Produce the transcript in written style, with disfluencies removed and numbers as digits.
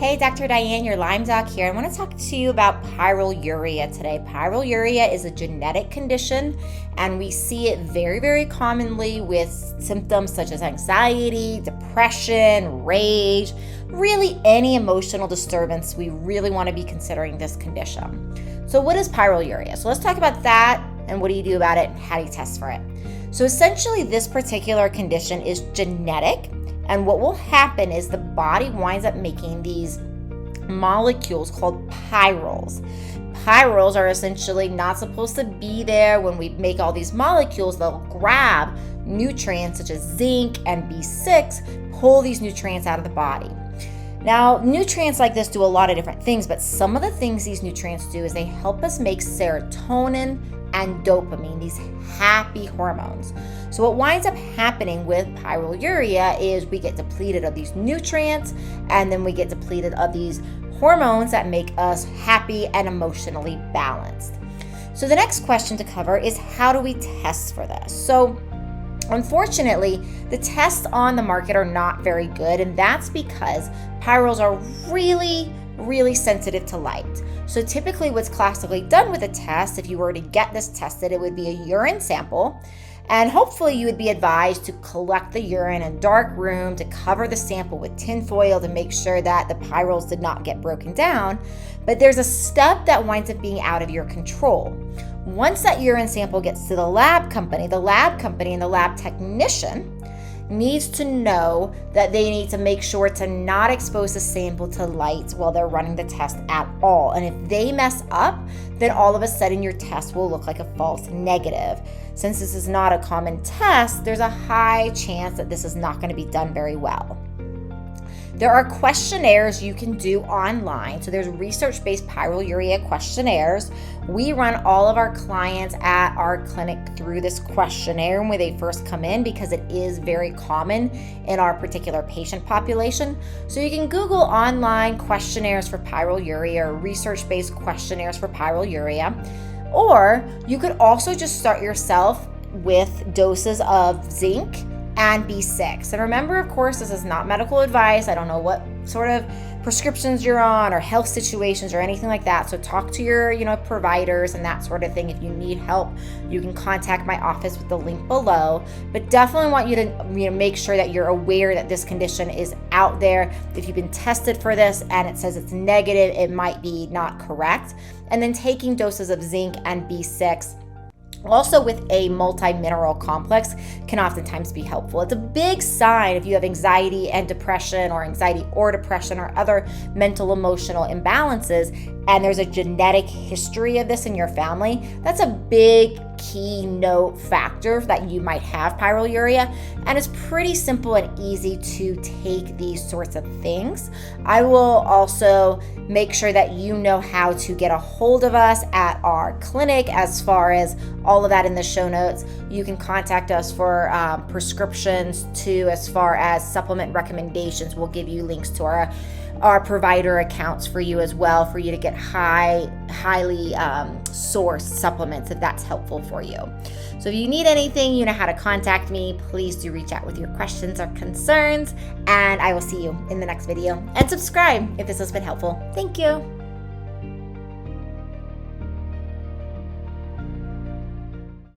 Hey, Dr. Diane, your Lyme doc here. I want to talk to you about pyroluria today. Pyroluria is a genetic condition, and we see it very, very commonly with symptoms such as anxiety, depression, rage, really any emotional disturbance. We really want to be considering this condition. So what is pyroluria? So let's talk about that and what do you do about it and how do you test for it. So essentially this particular condition is genetic. And what will happen is the body winds up making these molecules called pyrroles. Pyrroles are essentially not supposed to be there when we make all these molecules. They'll grab nutrients such as zinc and B6, pull these nutrients out of the body. Now, nutrients like this do a lot of different things, but some of the things these nutrients do is they help us make serotonin and dopamine, these happy hormones. So what winds up happening with pyroluria is we get depleted of these nutrients, and then we get depleted of these hormones that make us happy and emotionally balanced. So the next question to cover is, how do we test for this? So unfortunately, the tests on the market are not very good, and that's because pyrroles are really sensitive to light. So typically what's classically done with a test, if you were to get this tested, it would be a urine sample. And hopefully you would be advised to collect the urine in a dark room, to cover the sample with tin foil to make sure that the pyrroles did not get broken down. But there's a step that winds up being out of your control. Once that urine sample gets to the lab company and the lab technician needs to know that they need to make sure to not expose the sample to light while they're running the test at all. And if they mess up, then all of a sudden your test will look like a false negative. Since this is not a common test, there's a high chance that this is not going to be done very well. There are questionnaires you can do online. So there's research-based pyroluria questionnaires. We run all of our clients at our clinic through this questionnaire when they first come in, because it is very common in our particular patient population. So you can Google online questionnaires for pyroluria or research-based questionnaires for pyroluria. Or you could also just start yourself with doses of zinc and B6. And remember, of course, this is not medical advice. I don't know what sort of prescriptions you're on or health situations or anything like that. So talk to your, providers and that sort of thing. If you need help, you can contact my office with the link below. But definitely want you to make sure that you're aware that this condition is out there. If you've been tested for this and it says it's negative, it might be not correct. And then taking doses of zinc and B6 also with a multi-mineral complex can oftentimes be helpful. It's a big sign if you have anxiety or depression or other mental emotional imbalances, and there's a genetic history of this in your family. That's a big keynote factor that you might have pyroluria, and it's pretty simple and easy to take these sorts of things. I will also make sure that you know how to get a hold of us at our clinic. As far as all of that in the show notes, you can contact us for prescriptions too. As far as supplement recommendations, we'll give you links to our provider accounts for you as well, for you to get highly sourced supplements if that's helpful for you. So if you need anything, you know how to contact me. Please do reach out with your questions or concerns, and I will see you in the next video. And subscribe if this has been helpful. Thank you.